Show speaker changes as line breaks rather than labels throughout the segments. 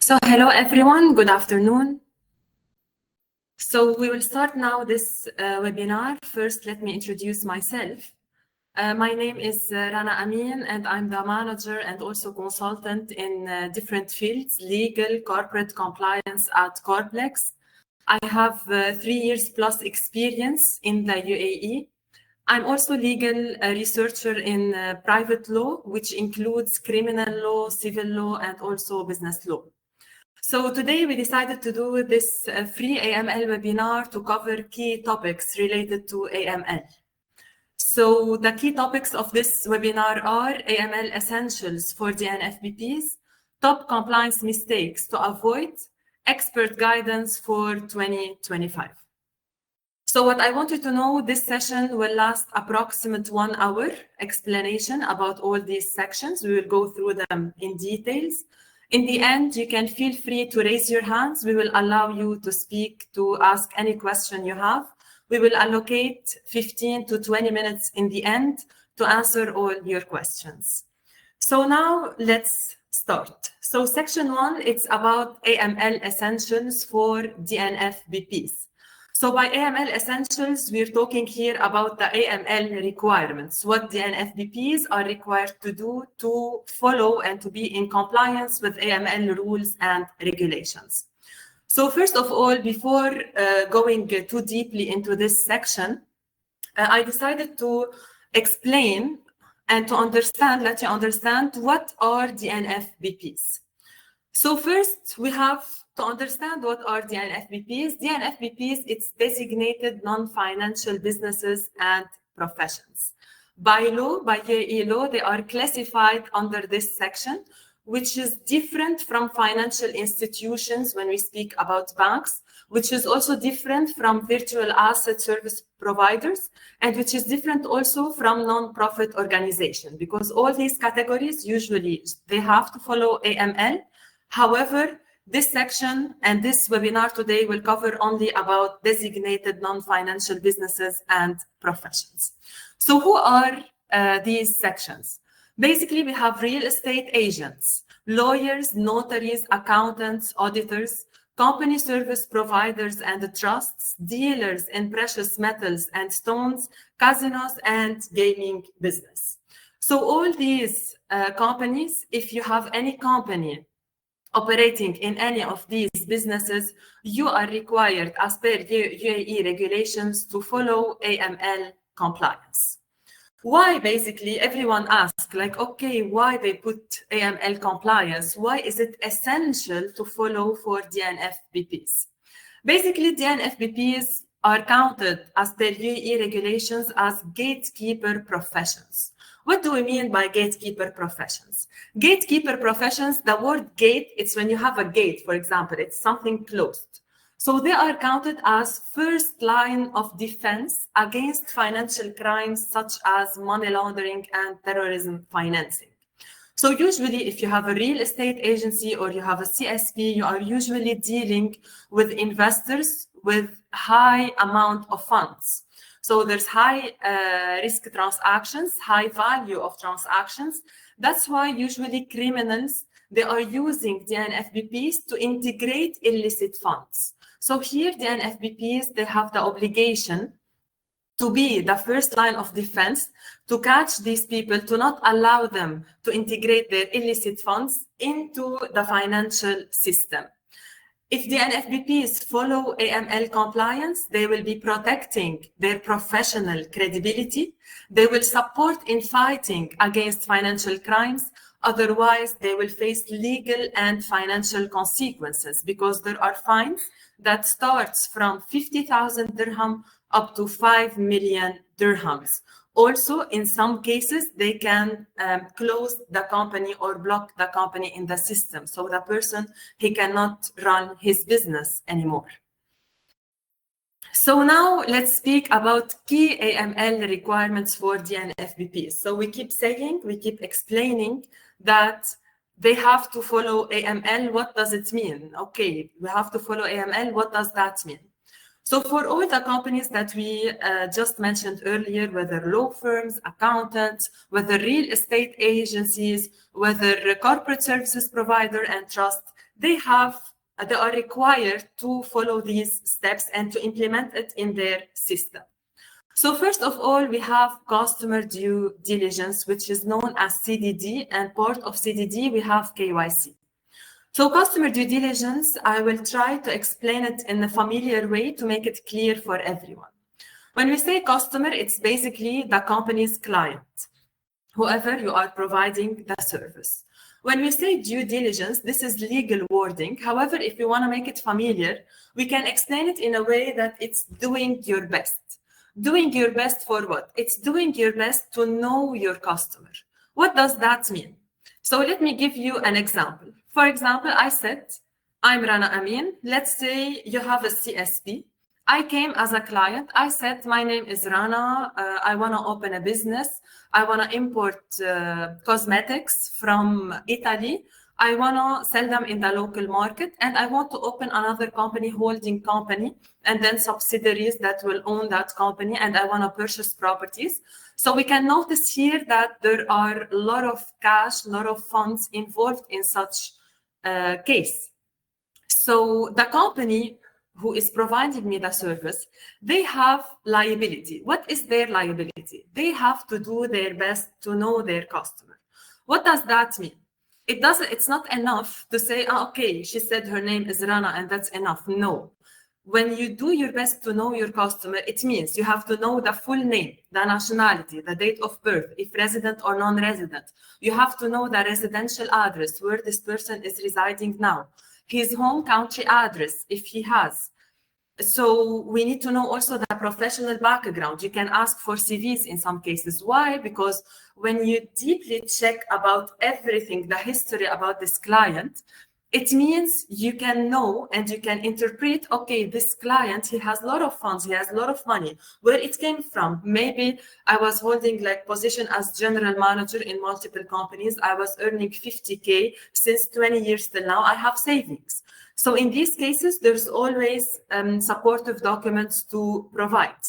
So hello everyone, good afternoon. So we will start now this webinar. First, let me introduce myself. My name is Rana Amin, and I'm the manager and also consultant in different fields, legal, corporate compliance at Corplex. I have 3 years plus experience in the UAE. I'm also legal researcher in private law, which includes criminal law, civil law, and also business law. So today we decided to do this free AML webinar to cover key topics related to AML. So the key topics of this webinar are AML Essentials for DNFBPs, top compliance mistakes to avoid, expert guidance for 2025. So what I want you to know, this session will last approximately 1 hour explanation about all these sections. We will go through them in details. In the end, you can feel free to raise your hands. We will allow you to speak, to ask any question you have. We will allocate 15 to 20 minutes in the end to answer all your questions. So now let's start. So section 1, it's about AML Essentials for DNFBPs. So by AML Essentials, we're talking here about the AML requirements, what the DNFBPs are required to do to follow and to be in compliance with AML rules and regulations. So first of all, before going too deeply into this section, I decided to explain and to understand, let you understand what are DNFBPs. So first, we have to understand what are DNFBPs. DNFBPs, it's designated non-financial businesses and professions. By law, by UAE law, they are classified under this section, which is different from financial institutions when we speak about banks, which is also different from virtual asset service providers, and which is different also from non-profit organizations, because all these categories, usually they have to follow AML. However, this section and this webinar today will cover only about designated non-financial businesses and professions. So who are these sections? Basically, we have real estate agents, lawyers, notaries, accountants, auditors, company service providers and trusts, dealers in precious metals and stones, casinos, and gaming business. So all these companies, if you have any company operating in any of these businesses, you are required as per UAE regulations to follow AML compliance. Why? Basically, everyone asks, like, okay, why they put AML compliance? Why is it essential to follow for DNFBPs? Basically, DNFBPs are counted as per UAE regulations as gatekeeper professions. What do we mean by gatekeeper professions? Gatekeeper professions, the word gate, it's when you have a gate, for example, it's something closed. So they are counted as first line of defense against financial crimes such as money laundering and terrorism financing. So usually if you have a real estate agency or you have a CSP, you are usually dealing with investors with high amount of funds. So there's high risk transactions, high value of transactions. That's why usually criminals, they are using DNFBPs to integrate illicit funds. So here DNFBPs, they have the obligation to be the first line of defense, to catch these people, to not allow them to integrate their illicit funds into the financial system. If the DNFBPs follow AML compliance, they will be protecting their professional credibility. They will support in fighting against financial crimes. Otherwise, they will face legal and financial consequences because there are fines that starts from 50,000 dirham up to 5 million dirhams. Also, in some cases, they can close the company or block the company in the system. So the person, he cannot run his business anymore. So now let's speak about key AML requirements for DNFBPs. So we keep saying, we keep explaining that they have to follow AML. What does it mean? Okay, we have to follow AML. What does that mean? So for all the companies that we just mentioned earlier, whether law firms, accountants, whether real estate agencies, whether corporate services provider and trust, they are required to follow these steps and to implement it in their system. So first of all, we have customer due diligence, which is known as CDD, and part of CDD, we have KYC. So customer due diligence, I will try to explain it in a familiar way to make it clear for everyone. When we say customer, it's basically the company's client, whoever you are providing the service. When we say due diligence, this is legal wording. However, if you want to make it familiar, we can explain it in a way that it's doing your best. Doing your best for what? It's doing your best to know your customer. What does that mean? So let me give you an example. For example, I said, I'm Rana Amin. Let's say you have a CSP. I came as a client. I said, my name is Rana. I want to open a business. I want to import cosmetics from Italy. I want to sell them in the local market, and I want to open another company, holding company, and then subsidiaries that will own that company, and I want to purchase properties. So we can notice here that there are a lot of cash, a lot of funds involved in such case. So the company who is providing me the service, they have liability. What is their liability? They have to do their best to know their customer. What does that mean? It's not enough to say, oh, okay, she said her name is Rana and that's enough. No. When you do your best to know your customer, it means you have to know the full name, the nationality, the date of birth, if resident or non-resident. You have to know the residential address, where this person is residing now, his home country address, if he has. So we need to know also the professional background. You can ask for CVs in some cases. Why? Because when you deeply check about everything, the history about this client, it means you can know and you can interpret, okay, this client, he has a lot of funds, he has a lot of money, where it came from. Maybe I was holding like position as general manager in multiple companies. I was earning 50K since 20 years till now. I have savings. So in these cases, there's always supportive documents to provide.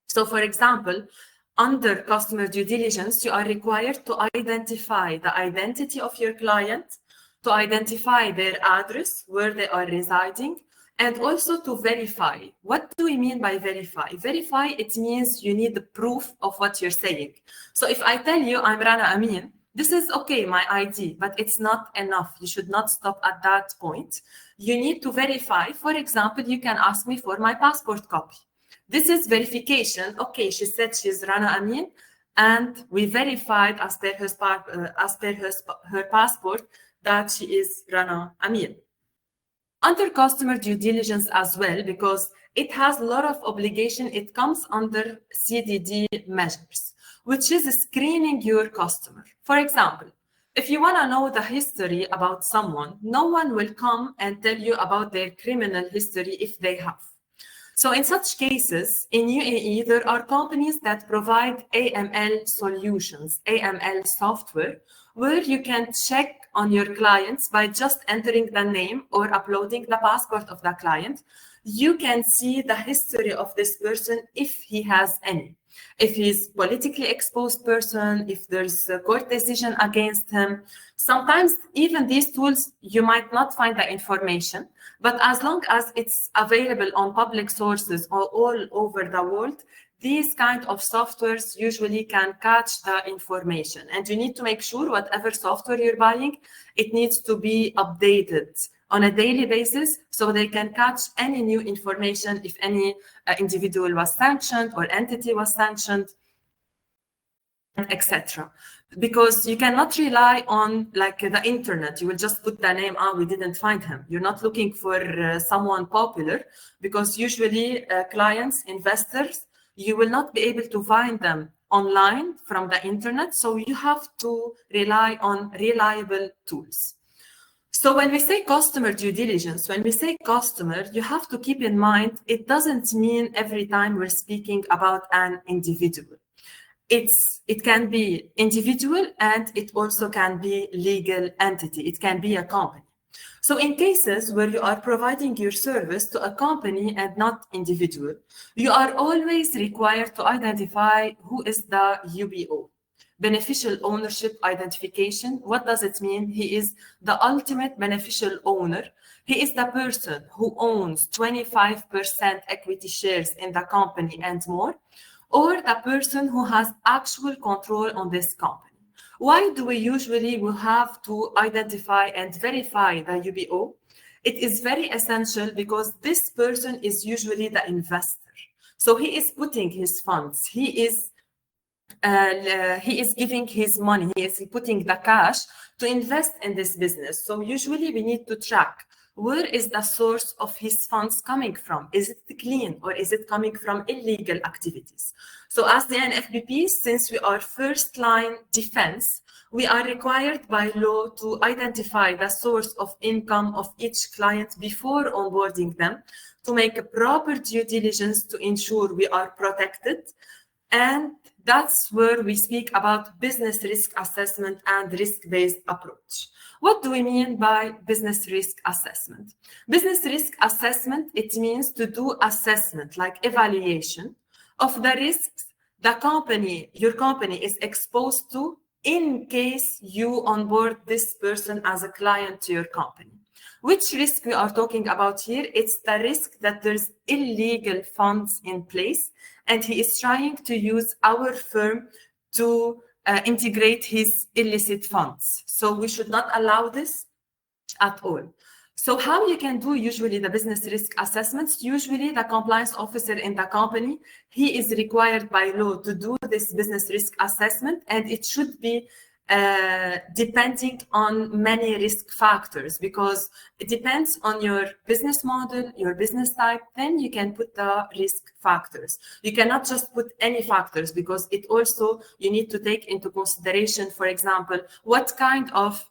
So for example, under customer due diligence, you are required to identify the identity of your client, to identify their address, where they are residing, and also to verify. What do we mean by verify? Verify, it means you need the proof of what you're saying. So if I tell you I'm Rana Amin, this is okay, my ID, but it's not enough. You should not stop at that point. You need to verify. For example, you can ask me for my passport copy. This is verification. Okay, she said she's Rana Amin, and we verified as per her passport that she is Rana Amin. Under customer due diligence as well, because it has a lot of obligation, it comes under CDD measures, which is screening your customer. For example, if you want to know the history about someone, no one will come and tell you about their criminal history if they have. So in such cases, in UAE, there are companies that provide AML solutions, AML software, where you can check on your clients by just entering the name or uploading the passport of the client. You can see the history of this person if he has any. If he's politically exposed person, if there's a court decision against him. Sometimes even these tools, you might not find the information, but as long as it's available on public sources or all over the world, these kind of softwares usually can catch the information. And you need to make sure whatever software you're buying, it needs to be updated on a daily basis so they can catch any new information if any individual was sanctioned or entity was sanctioned, etc. Because you cannot rely on like the internet. You will just put the name, we didn't find him. You're not looking for someone popular, because usually clients, investors, you will not be able to find them online from the internet. So you have to rely on reliable tools. So when we say customer due diligence, when we say customer, you have to keep in mind, it doesn't mean every time we're speaking about an individual. It can be individual and it also can be legal entity. It can be a company. So in cases where you are providing your service to a company and not individual, you are always required to identify who is the UBO. beneficial ownership identification. What does it mean? He is the ultimate beneficial owner. He is the person who owns 25% equity shares in the company and more, or the person who has actual control on this company. Why do we usually will have to identify and verify the UBO? It is very essential because this person is usually the investor. So he is putting his funds, he is giving his money, he is putting the cash to invest in this business. So usually we need to track where is the source of his funds coming from? Is it clean or is it coming from illegal activities? So as the DNFBPs, since we are first line defense, we are required by law to identify the source of income of each client before onboarding them, to make a proper due diligence to ensure we are protected. And that's where we speak about business risk assessment and risk-based approach. What do we mean by business risk assessment? Business risk assessment, it means to do assessment, like evaluation of the risks the company, your company is exposed to in case you onboard this person as a client to your company. Which risk we are talking about here? It's the risk that there's illegal funds in place and he is trying to use our firm to integrate his illicit funds. So we should not allow this at all. So how you can do usually the business risk assessments? Usually the compliance officer in the company, he is required by law to do this business risk assessment, and it should be depending on many risk factors, because it depends on your business model, your business type, then you can put the risk factors. You cannot just put any factors, because it also, you need to take into consideration, for example, what kind of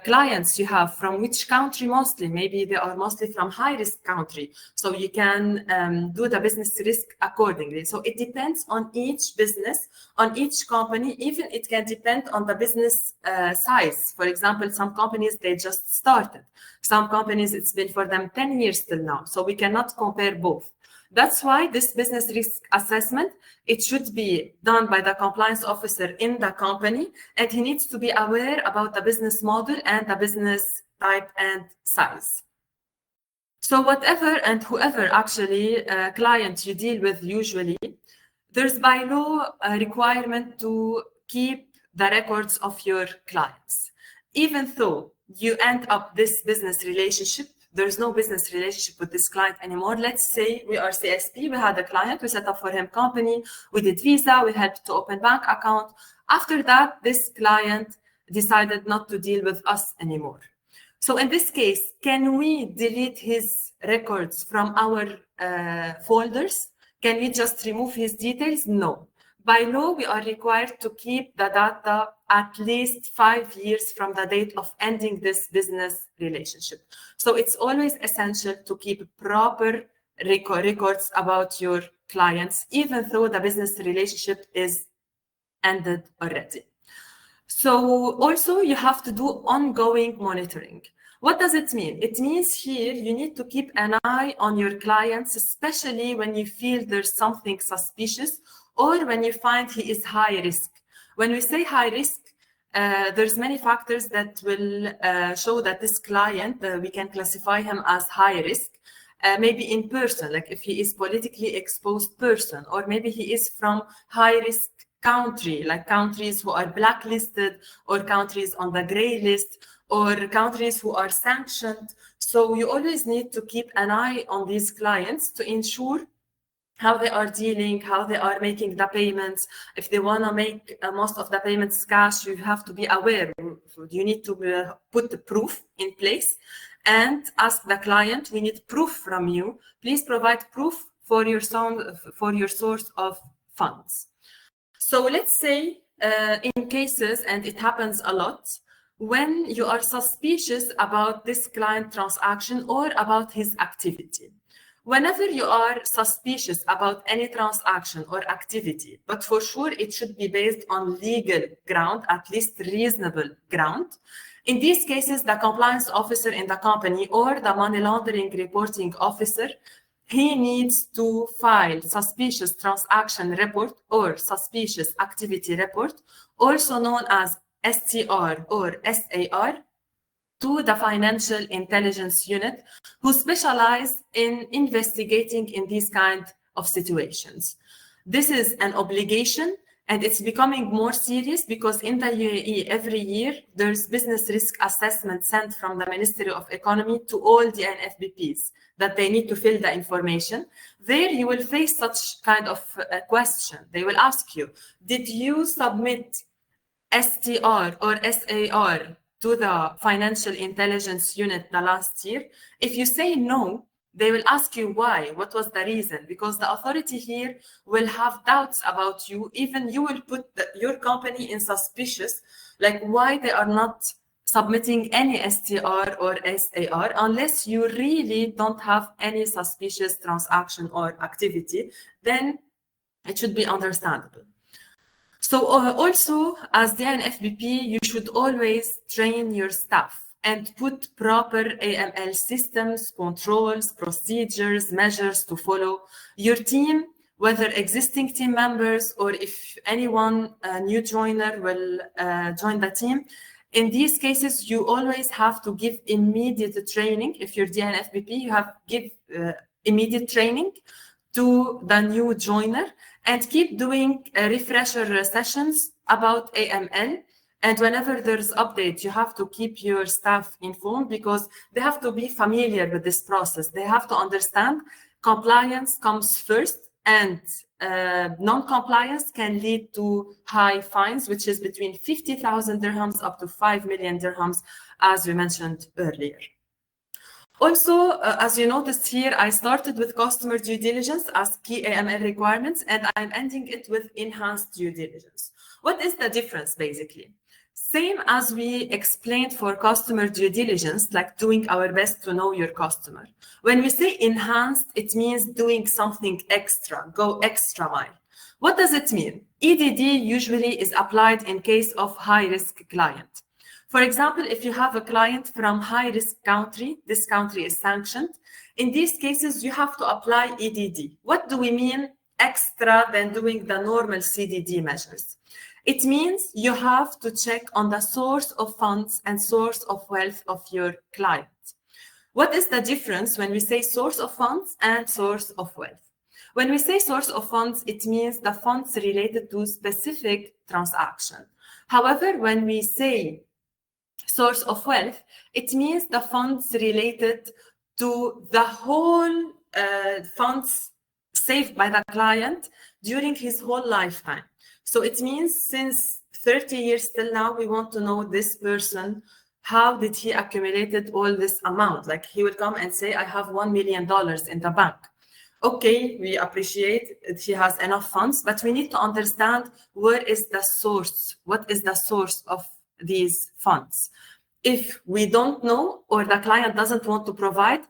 clients you have, from which country mostly. Maybe they are mostly from high-risk country. So you can do the business risk accordingly. So it depends on each business, on each company. Even it can depend on the business size. For example, some companies, they just started. Some companies, it's been for them 10 years till now. So we cannot compare both. That's why this business risk assessment, it should be done by the compliance officer in the company, and he needs to be aware about the business model and the business type and size. So whatever and whoever actually client you deal with, usually, there's by law a requirement to keep the records of your clients. Even though you end up this business relationship, there's no business relationship with this client anymore. Let's say we are CSP, we had a client, we set up for him company, we did visa, we helped to open bank account. After that, this client decided not to deal with us anymore. So in this case, can we delete his records from our folders? Can we just remove his details? No. By law, we are required to keep the data at least 5 years from the date of ending this business relationship. So it's always essential to keep proper records about your clients, even though the business relationship is ended already. So also you have to do ongoing monitoring. What does it mean? It means here you need to keep an eye on your clients, especially when you feel there's something suspicious or when you find he is high risk. When we say high risk, there's many factors that will show that this client, we can classify him as high risk. Maybe in person, like if he is politically exposed person, or maybe he is from high risk country, like countries who are blacklisted, or countries on the gray list, or countries who are sanctioned. So you always need to keep an eye on these clients to ensure how they are dealing, how they are making the payments. If they want to make most of the payments cash, you have to be aware. You need to put the proof in place and ask the client, we need proof from you. Please provide proof for your source of funds. So let's say in cases, and it happens a lot, when you are suspicious about this client transaction or about his activity. Whenever you are suspicious about any transaction or activity, but for sure it should be based on legal ground, at least reasonable ground. In these cases, the compliance officer in the company or the money laundering reporting officer, he needs to file suspicious transaction report or suspicious activity report, also known as STR or SAR, to the Financial Intelligence Unit, who specialize in investigating in these kind of situations. This is an obligation, and it's becoming more serious because in the UAE every year there's business risk assessment sent from the Ministry of Economy to all DNFBPs that they need to fill the information. There you will face such kind of question. They will ask you, did you submit STR or SAR to the Financial Intelligence Unit the last year? If you say no, they will ask you why, what was the reason? Because the authority here will have doubts about you. Even you will put your company in suspicious, like why they are not submitting any STR or SAR unless you really don't have any suspicious transaction or activity, then it should be understandable. So also, as the DNFBP, you should always train your staff and put proper AML systems, controls, procedures, measures to follow. Your team, whether existing team members or if anyone, a new joiner will join the team, in these cases, you always have to give immediate training. If you're DNFBP, you have to give immediate training to the new joiner and keep doing refresher sessions about AML. And whenever there's updates, you have to keep your staff informed because they have to be familiar with this process. They have to understand compliance comes first, and non-compliance can lead to high fines, which is between 50,000 dirhams up to 5 million dirhams, as we mentioned earlier. Also, as you noticed here, I started with customer due diligence as key AML requirements, and I'm ending it with enhanced due diligence. What is the difference, basically? Same as we explained for customer due diligence, like doing our best to know your customer. When we say enhanced, it means doing something extra, go extra mile. What does it mean? EDD usually is applied in case of high-risk client. For example, if you have a client from high-risk country, this country is sanctioned. In these cases, you have to apply EDD. What do we mean extra than doing the normal CDD measures? It means you have to check on the source of funds and source of wealth of your client. What is the difference when we say source of funds and source of wealth? When we say source of funds, it means the funds related to specific transaction. However, when we say source of wealth, it means the funds related to the whole funds saved by the client during his whole lifetime. So it means since 30 years till now, we want to know this person, how did he accumulated all this amount? Like he would come and say, I have $1 million in the bank. Okay, we appreciate that he has enough funds, but we need to understand where is the source, what is the source of these funds. If we don't know or the client doesn't want to provide,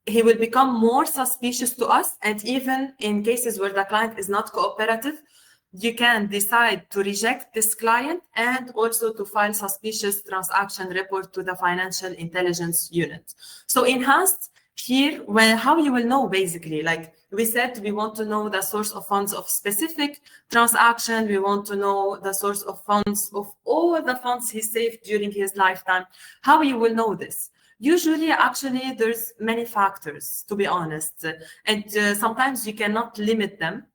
he will become more suspicious to us. And even in cases where the client is not cooperative, you can decide to reject this client and also to file suspicious transaction report to the Financial Intelligence Unit. So enhanced here, how you will know basically, like we said, we want to know the source of funds of specific transaction. We want to know the source of funds of all the funds he saved during his lifetime. How you will know this? Usually, actually, there's many factors, to be honest, and sometimes you cannot limit them.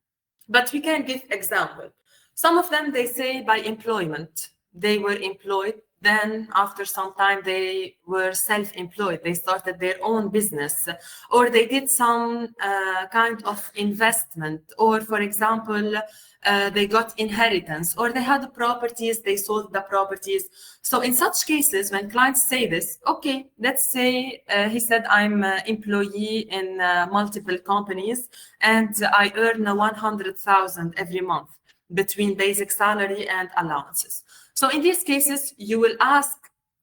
But we can give example. Some of them, they say by employment. They were employed, then after some time they were self-employed. They started their own business, or they did some kind of investment, or for example, they got inheritance, or they had properties, they sold the properties. So in such cases, when clients say this, okay, let's say he said, I'm an employee in multiple companies and I earn 100,000 every month between basic salary and allowances. So in these cases, you will ask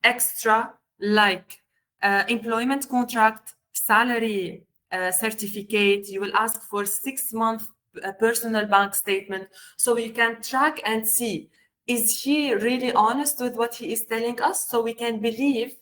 extra like employment contract, salary certificate. You will ask for 6-month personal bank statement, so you can track and see, is he really honest with what he is telling us? So we can believe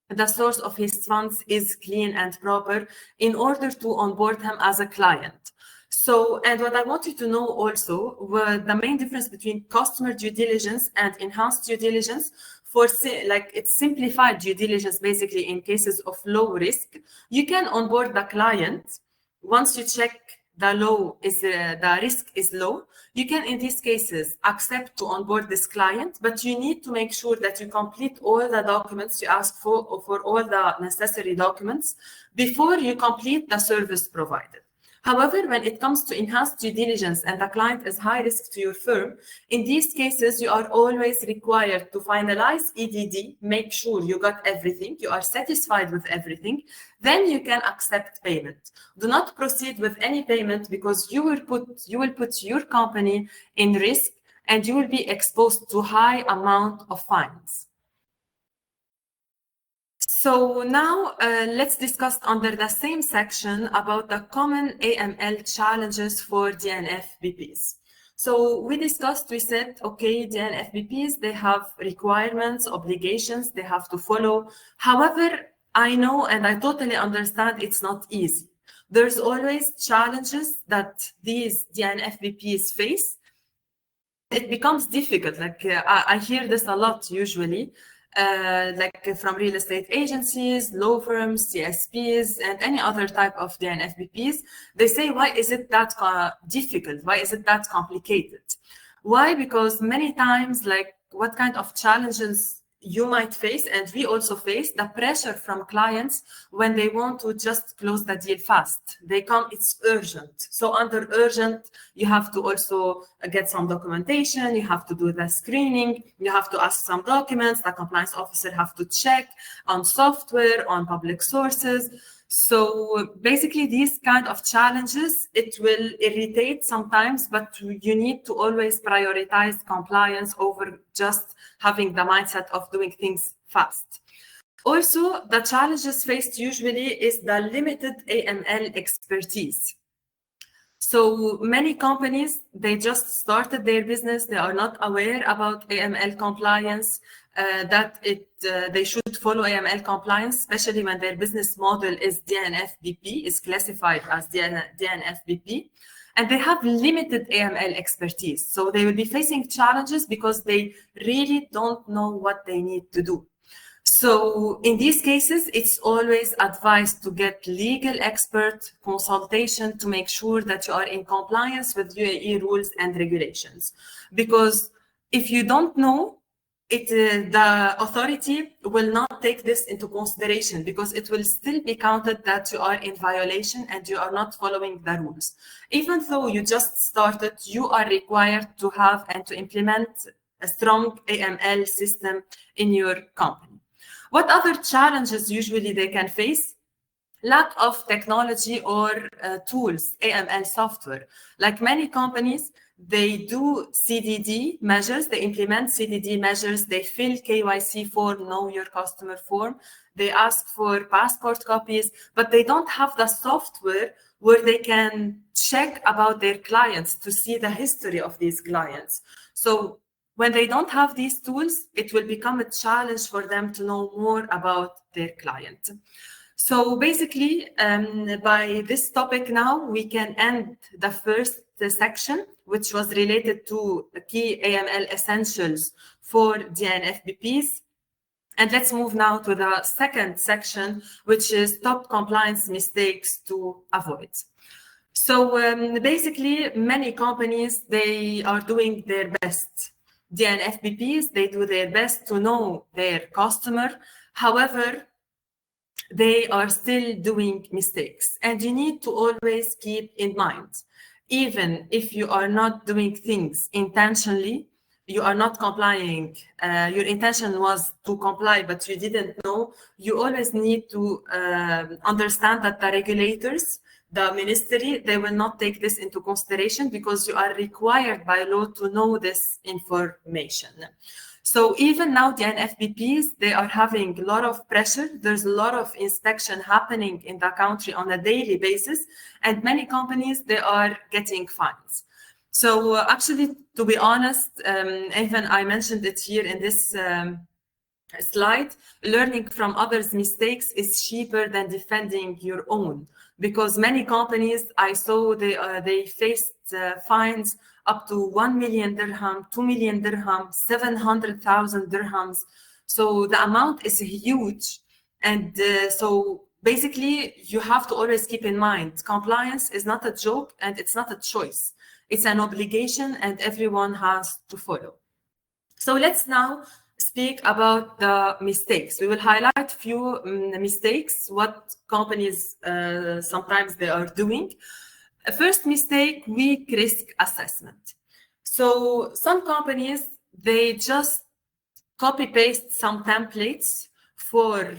the source of his funds is clean and proper in order to onboard him as a client. So, and what I want you to know also, the main difference between customer due diligence and enhanced due diligence, for like it's simplified due diligence basically in cases of low risk, you can onboard the client once you check the risk is low. You can, in these cases, accept to onboard this client, but you need to make sure that you complete all the documents you ask for all the necessary documents before you complete the service provided. However, when it comes to enhanced due diligence and the client is high risk to your firm, in these cases, you are always required to finalize EDD, make sure you got everything, you are satisfied with everything, then you can accept payment. Do not proceed with any payment because you will put your company in risk and you will be exposed to high amount of fines. So now let's discuss under the same section about the common AML challenges for DNFBPs. So we said, okay, DNFBPs, they have requirements, obligations, they have to follow. However, I know and I totally understand it's not easy. There's always challenges that these DNFBPs face. It becomes difficult. Like I hear this a lot usually. Like from real estate agencies, law firms, CSPs, and any other type of DNFBPs, they say, why is it that difficult? Why is it that complicated? Why? Because many times, like what kind of challenges you might face, and we also face the pressure from clients when they want to just close the deal fast. They come, it's urgent. So under urgent, you have to also get some documentation, you have to do the screening, you have to ask some documents, the compliance officer have to check on software, on public sources. So basically these kind of challenges, it will irritate sometimes, but you need to always prioritize compliance over just having the mindset of doing things fast. Also, the challenges faced usually is the limited AML expertise. So many companies, they just started their business. They are not aware about AML compliance, they should follow AML compliance, especially when their business model is DNFBP, is classified as DNFBP. And they have limited AML expertise. So they will be facing challenges because they really don't know what they need to do. So in these cases, it's always advised to get legal expert consultation to make sure that you are in compliance with UAE rules and regulations. Because if you don't know, the authority will not take this into consideration because it will still be counted that you are in violation and you are not following the rules. Even though you just started, you are required to have and to implement a strong AML system in your company. What other challenges usually they can face? Lack of technology or tools, AML software. Like many companies, they do CDD measures, they implement CDD measures, they fill KYC form, know your customer form, they ask for passport copies, but they don't have the software where they can check about their clients to see the history of these clients. So when they don't have these tools, it will become a challenge for them to know more about their client. So basically, by this topic now, we can end the first section, which was related to key AML essentials for DNFBPs. And let's move now to the second section, which is top compliance mistakes to avoid. So basically, many companies, they are doing their best. DNFBPs, they do their best to know their customer. However, they are still doing mistakes. And you need to always keep in mind, even if you are not doing things intentionally, you are not complying, your intention was to comply, but you didn't know, you always need to understand that the regulators, the ministry, they will not take this into consideration because you are required by law to know this information. So even now, the DNFBPs, they are having a lot of pressure. There's a lot of inspection happening in the country on a daily basis, and many companies, they are getting fines. So actually, to be honest, even I mentioned it here in this slide, learning from others' mistakes is cheaper than defending your own, because many companies I saw they faced fines up to 1 million dirham, 2 million dirham, 700,000 dirhams. So the amount is huge, and so basically you have to always keep in mind compliance is not a joke and it's not a choice. It's an obligation and everyone has to follow. So let's now speak about the mistakes. We will highlight few mistakes, what companies sometimes they are doing. First mistake, weak risk assessment. So some companies, they just copy paste some templates for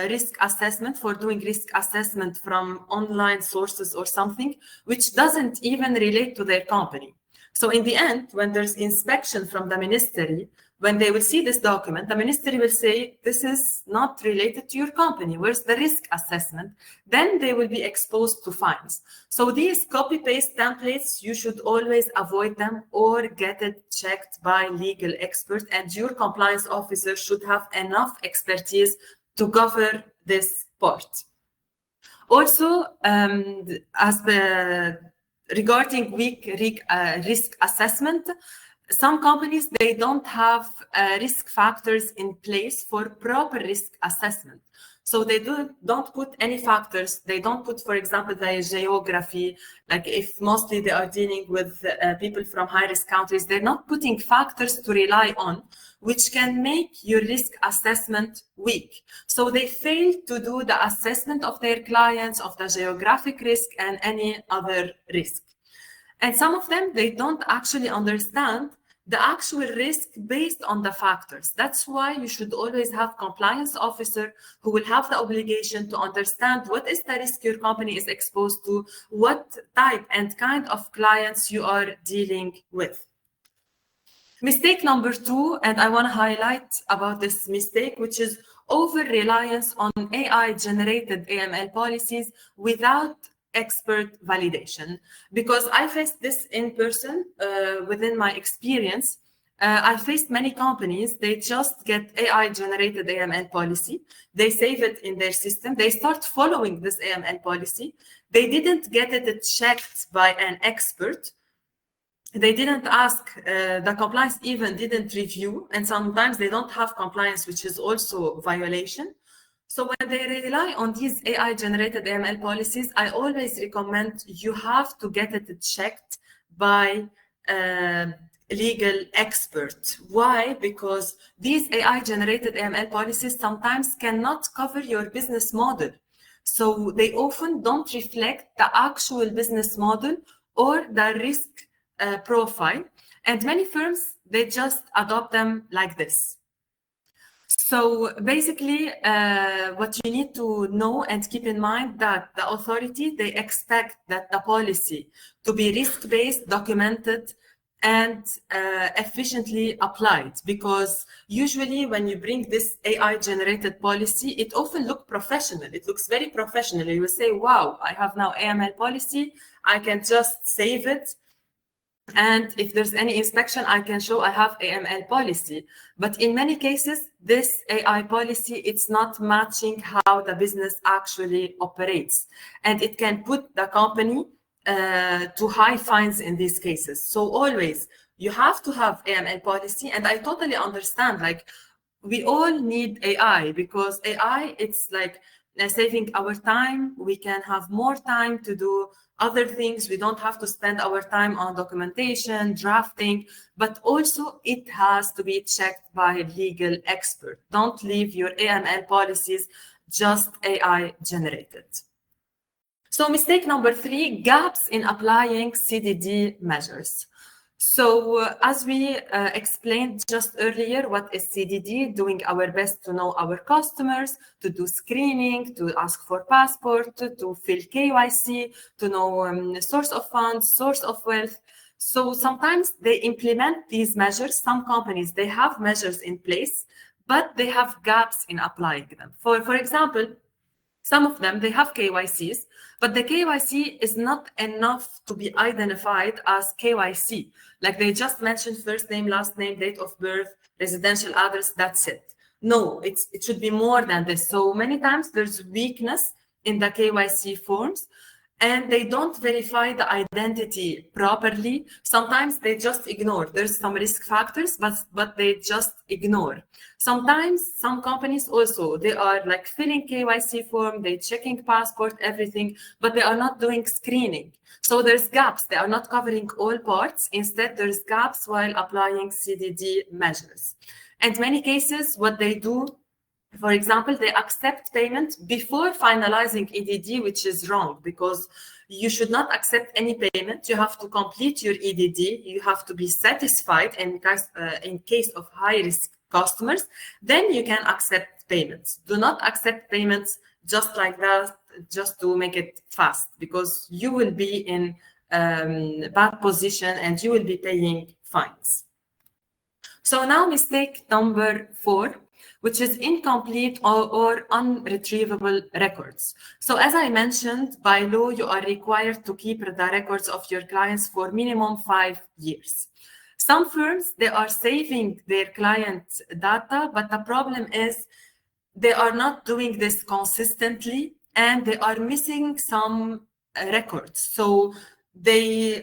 risk assessment, for doing risk assessment from online sources or something, which doesn't even relate to their company. So in the end, when there's inspection from the ministry, when they will see this document, the ministry will say, this is not related to your company. Where's the risk assessment? Then they will be exposed to fines. So these copy-paste templates, you should always avoid them or get it checked by legal experts, and your compliance officer should have enough expertise to cover this part. Also, regarding weak risk assessment, some companies, they don't have risk factors in place for proper risk assessment. So they don't put any factors. They don't put, for example, the geography, like if mostly they are dealing with people from high-risk countries, they're not putting factors to rely on, which can make your risk assessment weak. So they fail to do the assessment of their clients, of the geographic risk and any other risk. And some of them, they don't actually understand the actual risk based on the factors. That's why you should always have compliance officer who will have the obligation to understand what is the risk your company is exposed to, what type and kind of clients you are dealing with. Mistake number 2, and I want to highlight about this mistake, which is over-reliance on AI-generated AML policies without expert validation. Because I faced this in person within my experience. I faced many companies, they just get AI-generated AML policy. They save it in their system. They start following this AML policy. They didn't get it checked by an expert. They didn't ask, the compliance even didn't review, and sometimes they don't have compliance, which is also a violation. So when they rely on these AI-generated AML policies, I always recommend you have to get it checked by a legal expert. Why? Because these AI-generated AML policies sometimes cannot cover your business model. So they often don't reflect the actual business model or the risk profile. And many firms, they just adopt them like this. So basically, what you need to know and keep in mind that the authority, they expect that the policy to be risk-based, documented, and efficiently applied. Because usually when you bring this AI-generated policy, it often looks professional. It looks very professional. You will say, wow, I have now AML policy. I can just save it. And if there's any inspection, I can show I have AML policy. But in many cases, this AI policy, it's not matching how the business actually operates. And it can put the company to high fines in these cases. So always, you have to have AML policy. And I totally understand, like, we all need AI because AI, it's like saving our time. We can have more time to do other things. We don't have to spend our time on documentation, drafting, but also it has to be checked by a legal expert. Don't leave your AML policies just AI generated. So mistake number 3, gaps in applying CDD measures. So as we explained just earlier, what is CDD? Doing our best to know our customers, to do screening, to ask for passport, to fill KYC, to know source of funds, source of wealth. So sometimes they implement these measures. Some companies, they have measures in place, but they have gaps in applying them. For example, some of them, they have KYCs, but the KYC is not enough to be identified as KYC. Like they just mentioned first name, last name, date of birth, residential address, that's it. No, it should be more than this. So many times there's weakness in the KYC forms, and they don't verify the identity properly. Sometimes they just ignore. There's some risk factors, but they just ignore. Sometimes some companies also, they are like filling KYC form, they checking passport, everything, but they are not doing screening. So there's gaps. They are not covering all parts. Instead, there's gaps while applying CDD measures. And many cases, what they do, for example, they accept payment before finalizing EDD, which is wrong, because you should not accept any payment. You have to complete your EDD. You have to be satisfied in case of high-risk customers. Then you can accept payments. Do not accept payments just like that, just to make it fast, because you will be in bad position and you will be paying fines. So now mistake number 4, which is incomplete or unretrievable records. So as I mentioned, by law, you are required to keep the records of your clients for minimum 5 years. Some firms, they are saving their client data, but the problem is they are not doing this consistently and they are missing some records. So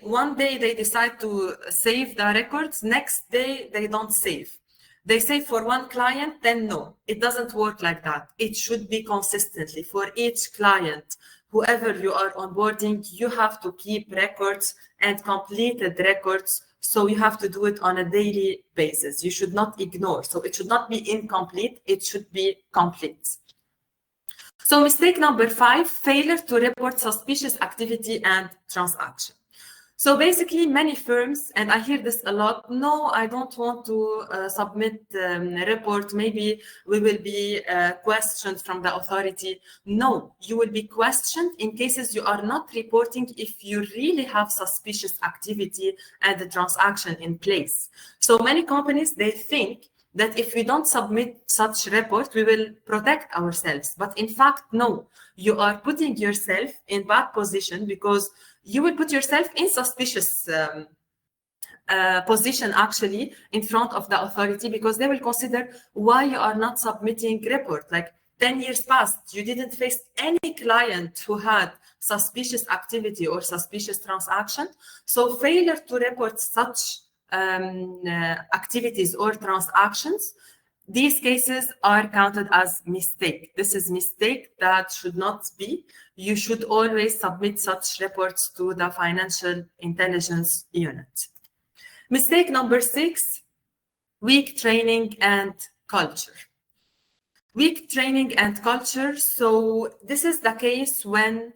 one day they decide to save the records, next day they don't save. They say for one client, then no, it doesn't work like that. It should be consistently for each client. Whoever you are onboarding, you have to keep records and completed records. So you have to do it on a daily basis. You should not ignore. So it should not be incomplete. It should be complete. So mistake number 5, failure to report suspicious activity and transaction. So basically, many firms, and I hear this a lot, no, I don't want to submit a report. Maybe we will be questioned from the authority. No, you will be questioned in cases you are not reporting if you really have suspicious activity and the transaction in place. So many companies, they think that if we don't submit such report, we will protect ourselves. But in fact, no, you are putting yourself in bad position because you will put yourself in suspicious position actually in front of the authority, because they will consider why you are not submitting report. Like 10 years passed, you didn't face any client who had suspicious activity or suspicious transaction. So failure to report such activities or transactions, these cases are counted as mistake. This is mistake that should not be. You should always submit such reports to the Financial Intelligence Unit. Mistake number 6, weak training and culture. Weak training and culture. So this is the case when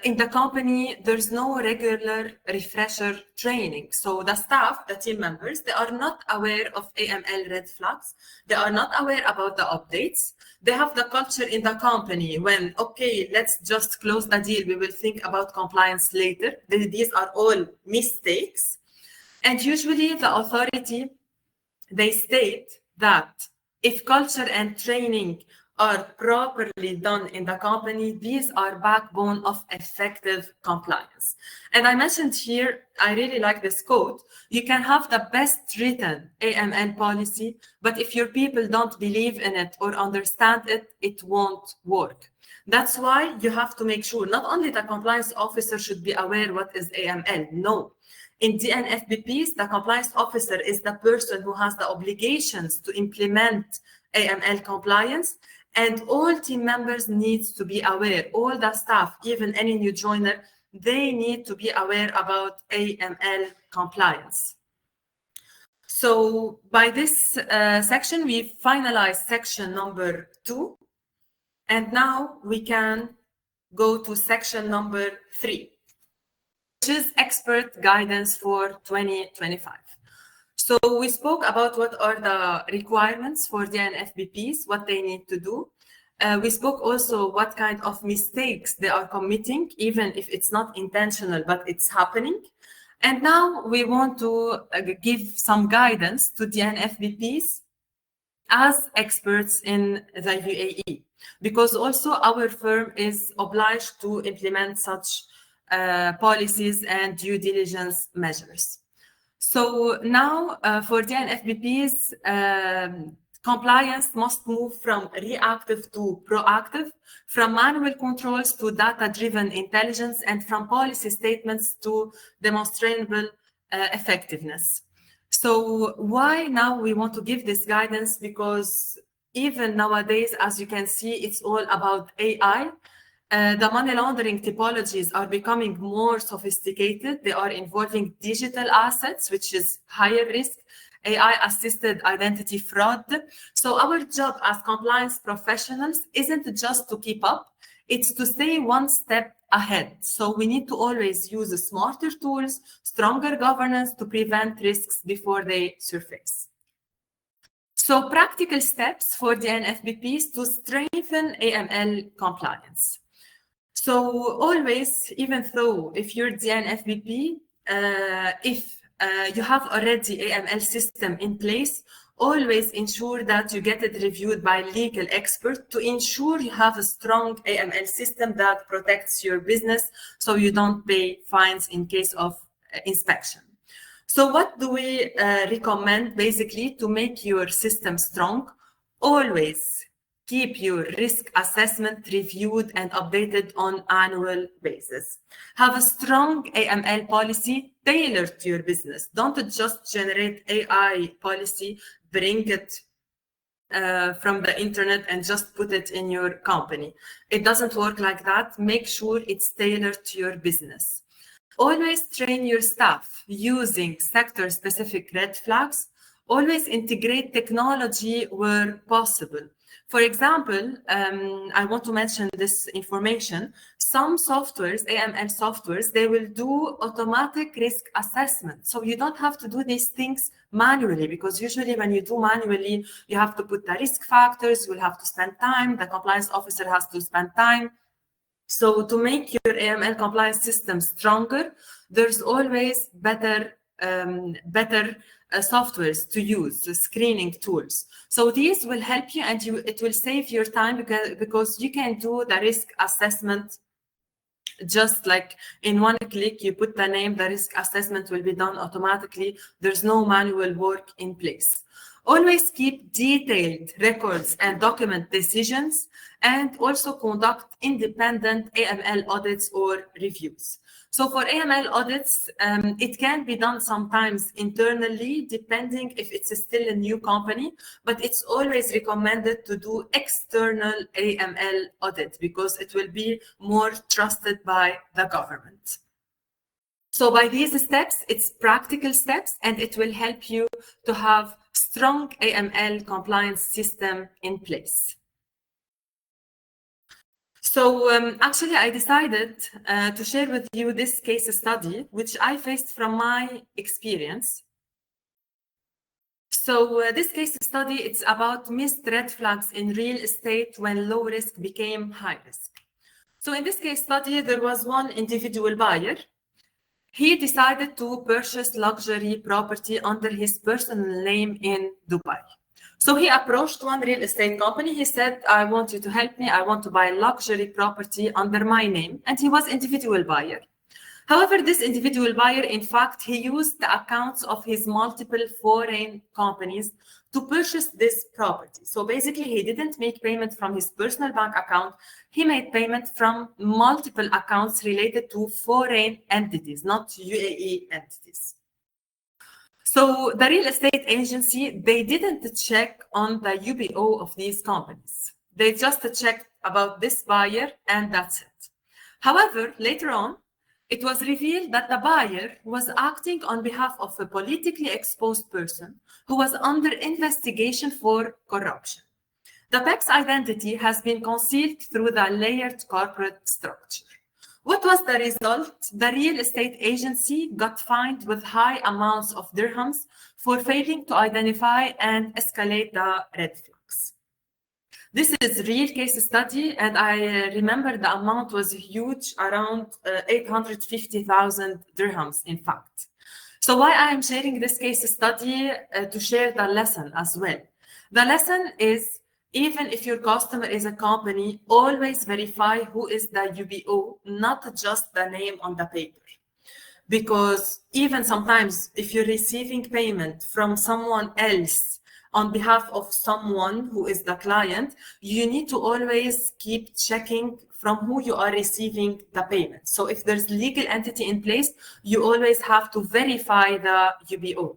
in the company, there's no regular refresher training. So the staff, the team members, they are not aware of AML red flags. They are not aware about the updates. They have the culture in the company when, okay, let's just close the deal. We will think about compliance later. These are all mistakes. And usually the authority, they state that if culture and training are properly done in the company, these are backbone of effective compliance. And I mentioned here, I really like this quote, you can have the best written AML policy, but if your people don't believe in it or understand it, it won't work. That's why you have to make sure not only the compliance officer should be aware what is AML, no. In DNFBPs, the compliance officer is the person who has the obligations to implement AML compliance, and all team members need to be aware, all the staff, even any new joiner, they need to be aware about AML compliance. So by this section, we finalized section number 2, and now we can go to section number 3, which is expert guidance for 2025. So we spoke about what are the requirements for DNFBPs, what they need to do. We spoke also what kind of mistakes they are committing, even if it's not intentional, but it's happening. And now we want to give some guidance to DNFBPs as experts in the UAE, because also our firm is obliged to implement such policies and due diligence measures. So now for DNFBPs, Compliance must move from reactive to proactive, from manual controls to data-driven intelligence, and from policy statements to demonstrable effectiveness. So why now we want to give this guidance? Because even nowadays, as you can see, it's all about AI. The money laundering typologies are becoming more sophisticated. They are involving digital assets, which is higher risk, AI-assisted identity fraud. So our job as compliance professionals isn't just to keep up, it's to stay one step ahead. So we need to always use smarter tools, stronger governance to prevent risks before they surface. So practical steps for DNFBPs to strengthen AML compliance. So always, even though if you're DNFBP, if you have already AML system in place, always ensure that you get it reviewed by legal expert to ensure you have a strong AML system that protects your business so you don't pay fines in case of inspection. So what do we recommend basically to make your system strong? Always keep your risk assessment reviewed and updated on annual basis. Have a strong AML policy tailored to your business. Don't just generate AI policy, bring it from the internet and just put it in your company. It doesn't work like that. Make sure it's tailored to your business. Always train your staff using sector-specific red flags. Always integrate technology where possible. For example, I want to mention this information. Some softwares, AML softwares, they will do automatic risk assessment. So you don't have to do these things manually, because usually when you do manually, you have to put the risk factors, you will have to spend time, the compliance officer has to spend time. So to make your AML compliance system stronger, there's always better softwares to use, screening tools. So these will help you, and it will save your time because you can do the risk assessment just like in one click. You put the name, the risk assessment will be done automatically. There's no manual work in place. Always keep detailed records and document decisions, and also conduct independent AML audits or reviews. So for AML audits, it can be done sometimes internally, depending if it's still a new company, but it's always recommended to do external AML audit because it will be more trusted by the government. So by these steps, it's practical steps, and it will help you to have strong AML compliance system in place. So actually, I decided to share with you this case study, which I faced from my experience. So this case study, it's about missed red flags in real estate when low risk became high risk. So in this case study, there was one individual buyer. He decided to purchase luxury property under his personal name in Dubai. So he approached one real estate company. He said, I want you to help me. I want to buy luxury property under my name. And he was individual buyer. However, this individual buyer, in fact, he used the accounts of his multiple foreign companies to purchase this property. So basically, he didn't make payment from his personal bank account. He made payment from multiple accounts related to foreign entities, not UAE entities. So the real estate agency, they didn't check on the UBO of these companies. They just checked about this buyer, and that's it. However, later on, it was revealed that the buyer was acting on behalf of a politically exposed person who was under investigation for corruption. The PEP's identity has been concealed through the layered corporate structure. What was the result? The real estate agency got fined with high amounts of dirhams for failing to identify and escalate the red flags. This is a real case study, and I remember the amount was huge, around 850,000 dirhams, in fact. So why I am sharing this case study? To share the lesson as well. The lesson is, even if your customer is a company, always verify who is the UBO, not just the name on the paper. Because even sometimes if you're receiving payment from someone else on behalf of someone who is the client, you need to always keep checking from who you are receiving the payment. So if there's legal entity in place, you always have to verify the UBO.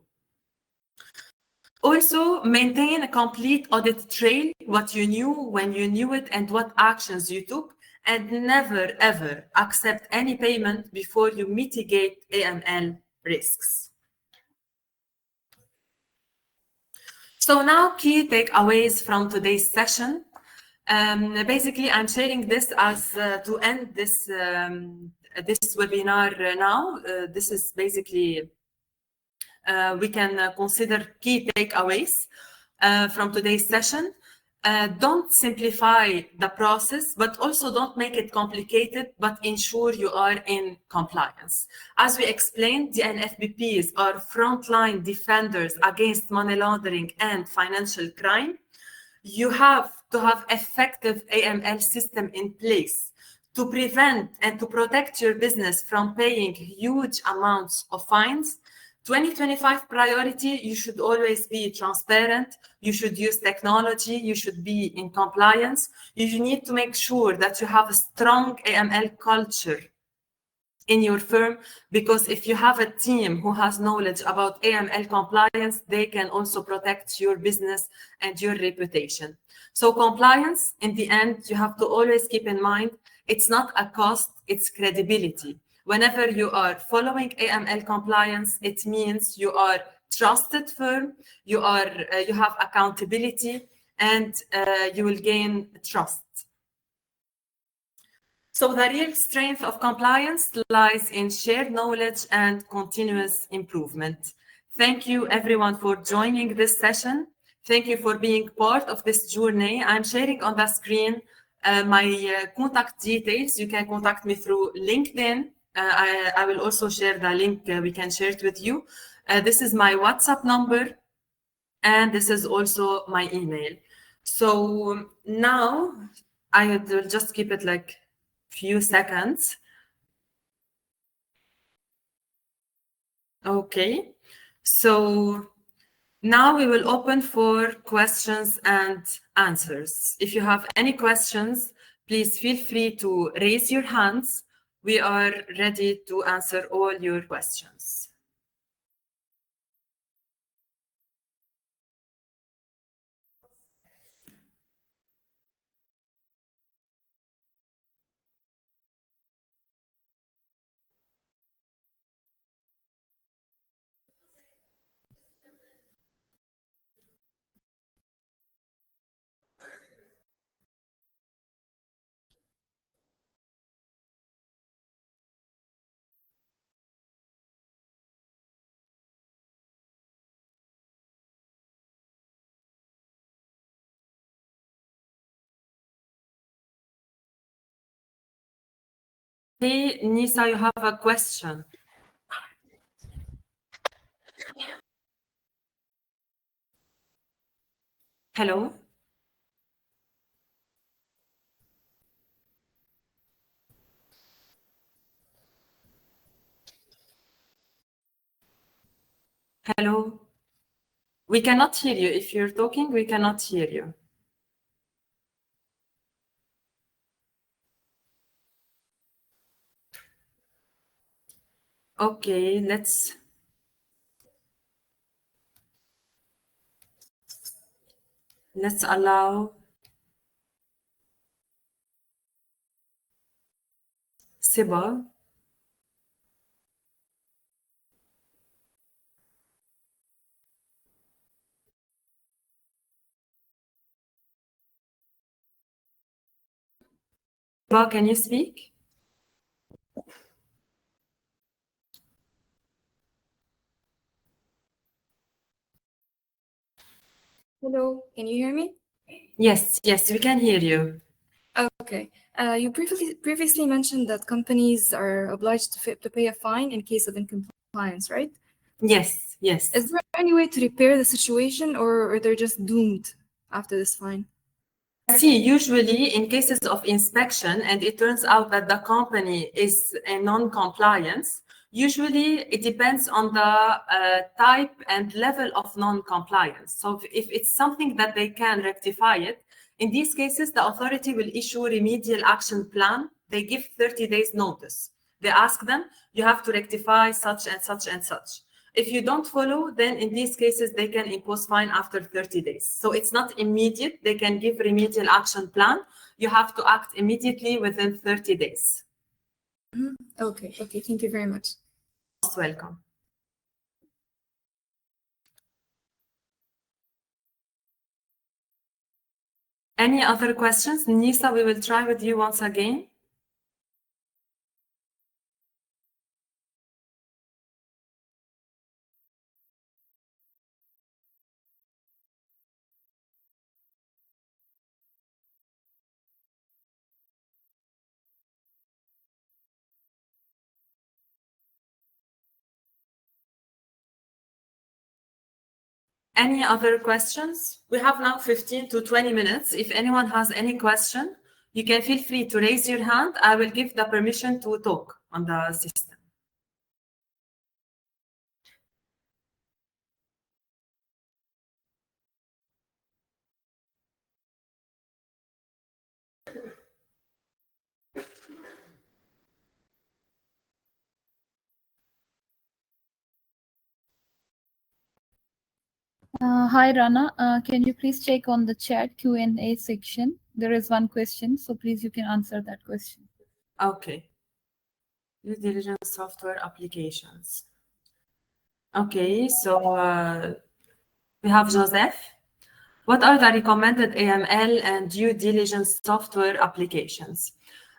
Also, maintain a complete audit trail, what you knew, when you knew it, and what actions you took, and never, ever accept any payment before you mitigate AML risks. So now, key takeaways from today's session. Basically, I'm sharing this as to end this webinar now. This is basically we can consider key takeaways from today's session. Don't simplify the process, but also don't make it complicated, but ensure you are in compliance. As we explained, DNFBPs are frontline defenders against money laundering and financial crime. You have to have effective AML system in place to prevent and to protect your business from paying huge amounts of fines. 2025 priority, you should always be transparent, you should use technology, you should be in compliance. You need to make sure that you have a strong AML culture in your firm, because if you have a team who has knowledge about AML compliance, they can also protect your business and your reputation. So compliance, in the end, you have to always keep in mind, it's not a cost, it's credibility. Whenever you are following AML compliance, it means you are trusted firm, you have accountability, and you will gain trust. So the real strength of compliance lies in shared knowledge and continuous improvement. Thank you everyone for joining this session. Thank you for being part of this journey. I'm sharing on the screen my contact details. You can contact me through LinkedIn. I will also share the link, we can share it with you. This is my WhatsApp number, and this is also my email. So now I will just keep it like few seconds. Okay, so now we will open for questions and answers. If you have any questions, please feel free to raise your hands. We are ready to answer all your questions. Hey, Nisa, you have a question. Hello? Hello? We cannot hear you. If you're talking, we cannot hear you. Okay, let's allow Siba. Siba, can you speak?
Hello, can you hear me?
Yes, we can hear you.
Okay. You previously mentioned that companies are obliged to pay a fine in case of non-compliance, right?
Yes.
Is there any way to repair the situation, or they're just doomed after this fine?
See, usually in cases of inspection and it turns out that the company is in non-compliance, Usually, it depends on the type and level of non-compliance. So if it's something that they can rectify it, in these cases, the authority will issue remedial action plan. They give 30 days notice. They ask them, you have to rectify such and such and such. If you don't follow, then in these cases, they can impose fine after 30 days. So it's not immediate. They can give remedial action plan. You have to act immediately within 30 days.
Okay, thank you very much.
Most welcome. Any other questions? Nisa, we will try with you once again. Any other questions? We have now 15 to 20 minutes. If anyone has any question, you can feel free to raise your hand. I will give the permission to talk on the system.
Hi, Rana. Can you please check on the chat Q&A section? There is one question, so please you can answer that question.
Okay. Due diligence software applications. Okay, so we have Joseph. What are the recommended AML and due diligence software applications?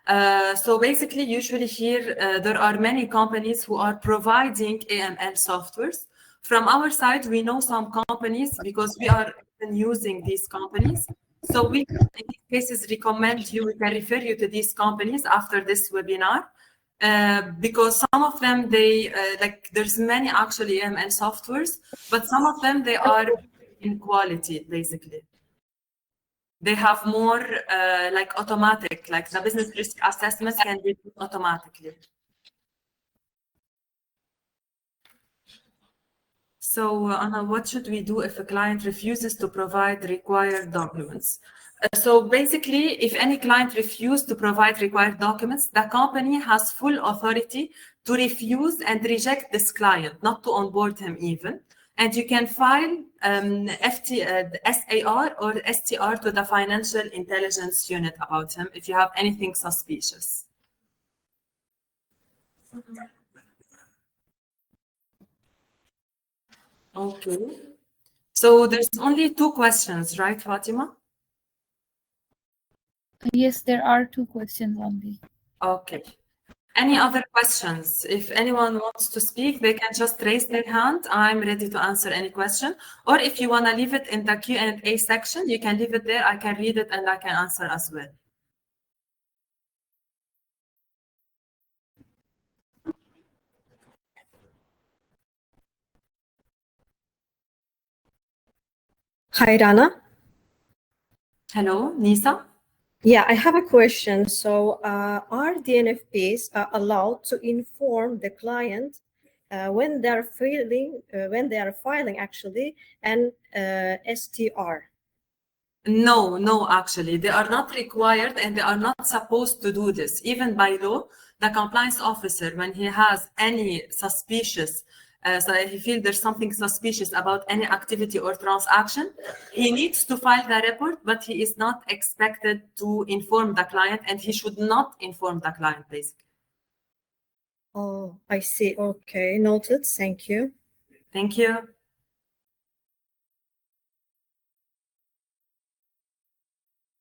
So basically, usually here, there are many companies who are providing AML softwares. From our side, we know some companies because we are using these companies. So we, in these cases, recommend you, we can refer you to these companies after this webinar. Because some of them, they, like there's many actually AML softwares, but some of them, they are in quality, basically. They have more like automatic, like the business risk assessments can be done automatically. So Anna, what should we do if a client refuses to provide required documents? So basically, if any client refuses to provide required documents, the company has full authority to refuse and reject this client, not to onboard him even. And you can file SAR or STR to the Financial Intelligence Unit about him if you have anything suspicious. Okay. So there's only 2 questions, right, Fatima?
Yes, there are 2 questions only.
Okay. Any other questions? If anyone wants to speak, they can just raise their hand. I'm ready to answer any question. Or if you want to leave it in the Q&A section, you can leave it there. I can read it and I can answer as well.
Hi, Rana.
Hello, Nisa.
Yeah, I have a question. So are DNFBPs allowed to inform the client when they're filing actually an STR?
No, actually, they are not required and they are not supposed to do this. Even by law, the compliance officer, when he has any suspicious, so if he feels there's something suspicious about any activity or transaction, he needs to file the report, but he is not expected to inform the client and he should not inform the client, basically.
Oh, I see. Okay, noted. Thank you.
Thank you.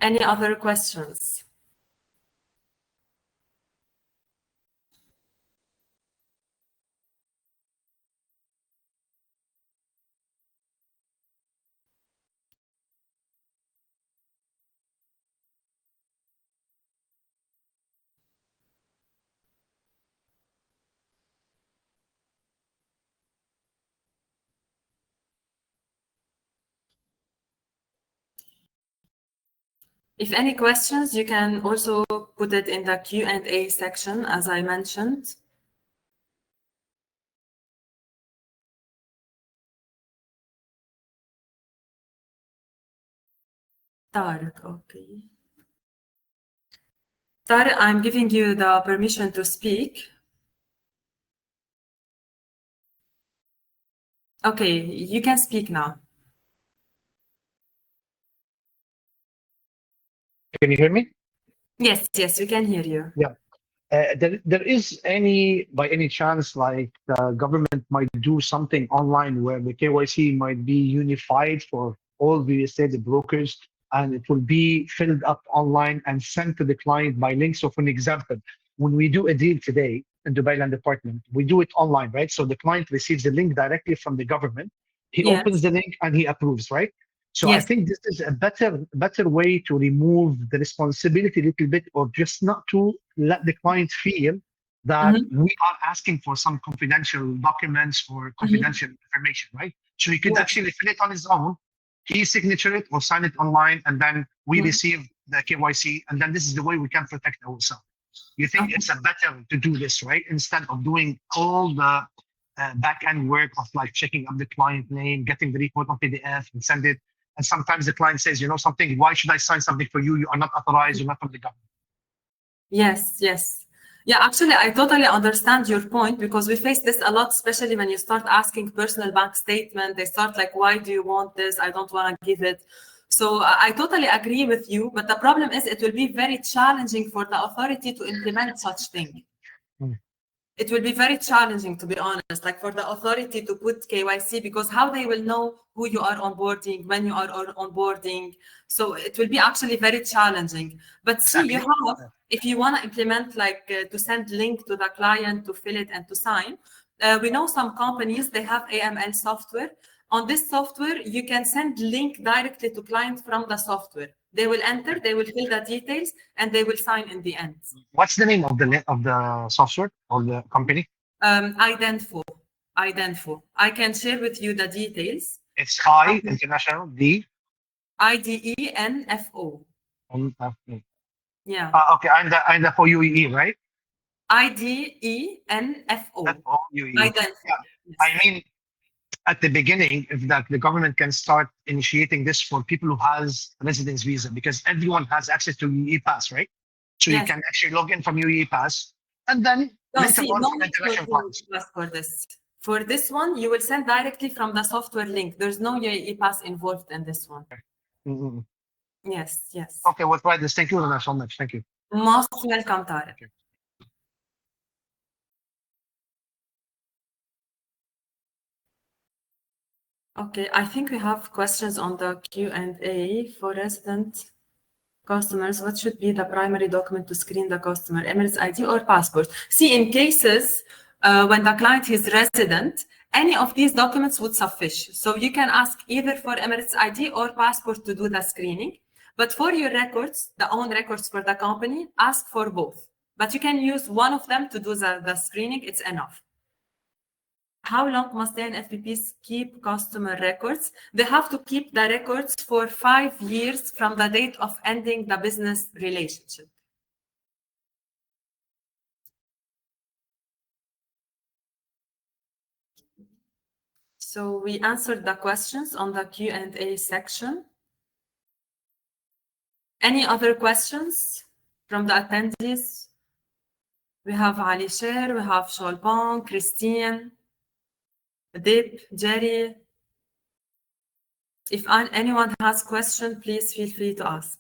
Any other questions? If any questions, you can also put it in the Q&A section, as I mentioned. Tariq, okay. Tariq, I'm giving you the permission to speak. Okay, you can speak now.
Can you hear me?
Yes, we can hear you.
Yeah. There is by any chance, like the government might do something online where the KYC might be unified for all real estate brokers, and it will be filled up online and sent to the client by link. So, for an example, when we do a deal today in Dubai Land Department, we do it online, right? So the client receives the link directly from the government. He
Yes.
opens the link and he approves, right? So I
Yes.
think this is a better way to remove the responsibility a little bit, or just not to let the client feel that we are asking for some confidential documents or confidential information, right? So he could
Yeah.
actually fill it on his own, he signature it or sign it online, and then we receive the KYC, and then this is the way we can protect ourselves. You think it's a better to do this, right? Instead of doing all the back-end work of like checking up the client name, getting the report on PDF and send it. And sometimes the client says, you know something, why should I sign something for you? You are not authorized, you're not from the government.
Yes. Yeah, actually, I totally understand your point, because we face this a lot, especially when you start asking personal bank statement. They start like, why do you want this? I don't want to give it. So I totally agree with you. But the problem is it will be very challenging for the authority to implement such thing. It will be very challenging, to be honest, like for the authority to put KYC, because how they will know who you are onboarding, when you are onboarding. So it will be actually very challenging. But see, you have, if you want to implement like to send link to the client to fill it and to sign, we know some companies, they have AML software. On this software, you can send link directly to client from the software. They will enter, they will fill the details, and they will sign in the end.
What's the name of the software or the company?
Idenfo. I can share with you the details.
It's I International D
IDENFO.
NFO.
Yeah.
Okay, and the for UAE, right?
IDENFO.
FO UAE.
Idenfo.
Yeah.
Yes.
I mean, at the beginning, if that the government can start initiating this for people who has residence visa, because everyone has access to UAE Pass, right? So you
Yes.
can actually log in from UAE Pass, and then
No,
later
see,
on
no
from
need
international
for
clients.
pass for this. For this one, you will send directly from the software link. There's no UAE pass involved in this one.
Mm-hmm.
Yes.
Okay, we'll try this. Thank you so much. Thank you.
Most welcome, Tariq. Okay, I think we have questions on the Q&A for resident customers. What should be the primary document to screen the customer, Emirates ID or passport? See, in cases when the client is resident, any of these documents would suffice. So you can ask either for Emirates ID or passport to do the screening. But for your records, the own records for the company, ask for both. But you can use one of them to do the screening, it's enough. How long must DNFBPs keep customer records? They have to keep the records for 5 years from the date of ending the business relationship. So we answered the questions on the Q&A section. Any other questions from the attendees? We have Ali Sher, we have Sholban, Christine, Dip, Jerry. If anyone has questions, please feel free to ask.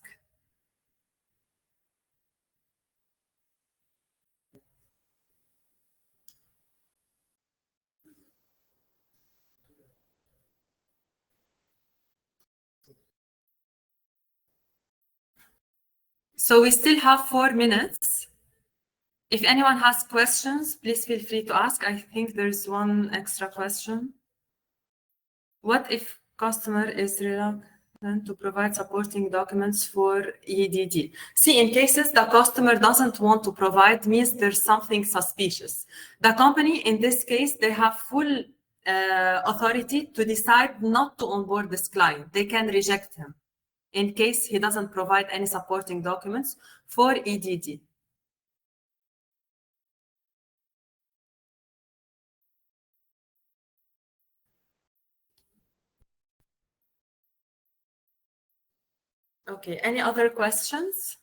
So we still have 4 minutes. If anyone has questions, please feel free to ask. I think there's one extra question. What if customer is reluctant to provide supporting documents for EDD? See, in cases the customer doesn't want to provide, means there's something suspicious. The company, in this case, they have full authority to decide not to onboard this client. They can reject him in case he doesn't provide any supporting documents for EDD. Okay, any other questions?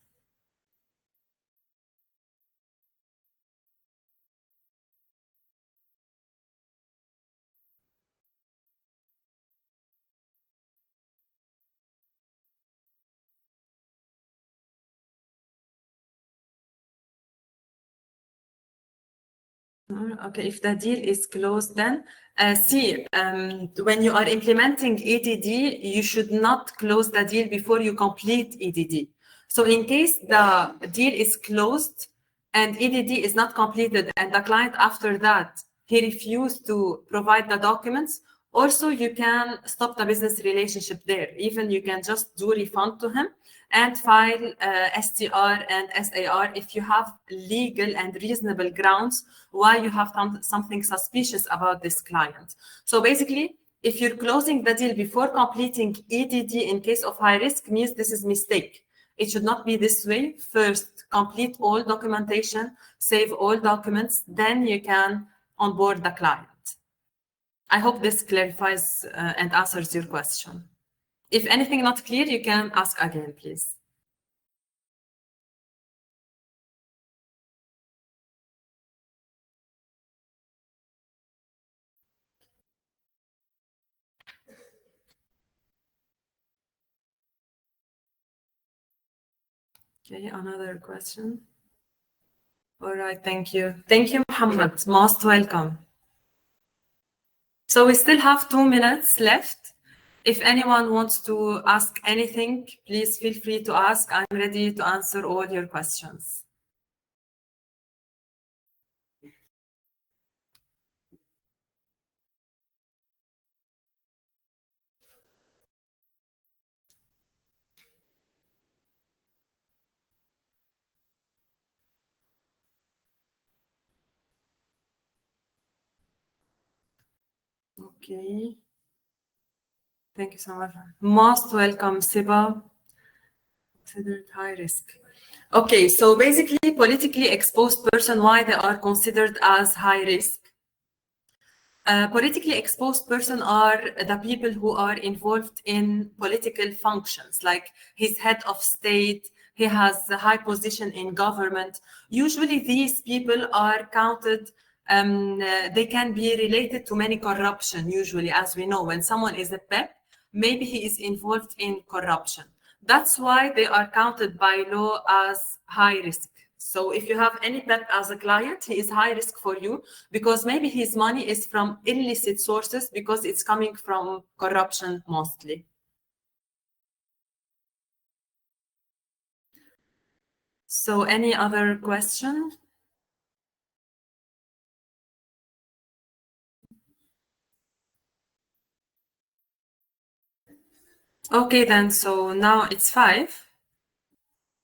Okay, if the deal is closed, then when you are implementing EDD, you should not close the deal before you complete EDD. So in case the deal is closed and EDD is not completed and the client after that, he refused to provide the documents, also you can stop the business relationship there. Even you can just do refund to him and file STR and SAR if you have legal and reasonable grounds why you have something suspicious about this client. So basically, if you're closing the deal before completing EDD in case of high risk, means this is mistake. It should not be this way. First, complete all documentation, save all documents, then you can onboard the client. I hope this clarifies and answers your question. If anything not clear, you can ask again, please. Okay, another question. All right, thank you. Thank you, Muhammad. Most welcome. So we still have 2 minutes left. If anyone wants to ask anything, please feel free to ask. I'm ready to answer all your questions. Okay. Thank you so much. Most welcome, Siba. Considered high risk. Okay, so basically, politically exposed person, why they are considered as high risk? Politically exposed person are the people who are involved in political functions, like he's head of state, he has a high position in government. Usually these people are counted, they can be related to many corruption, usually, as we know. When someone is a PEP, maybe he is involved in corruption. That's why they are counted by law as high risk. So if you have any PEP as a client, he is high risk for you because maybe his money is from illicit sources because it's coming from corruption mostly. So any other question? Okay, then, so now it's 5.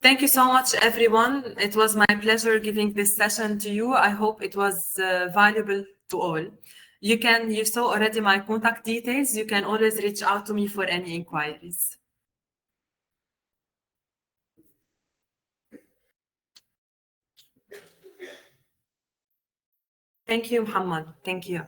Thank you so much, everyone. It was my pleasure giving this session to you. I hope it was valuable to all. You saw already my contact details. You can always reach out to me for any inquiries. Thank you, Muhammad. Thank you.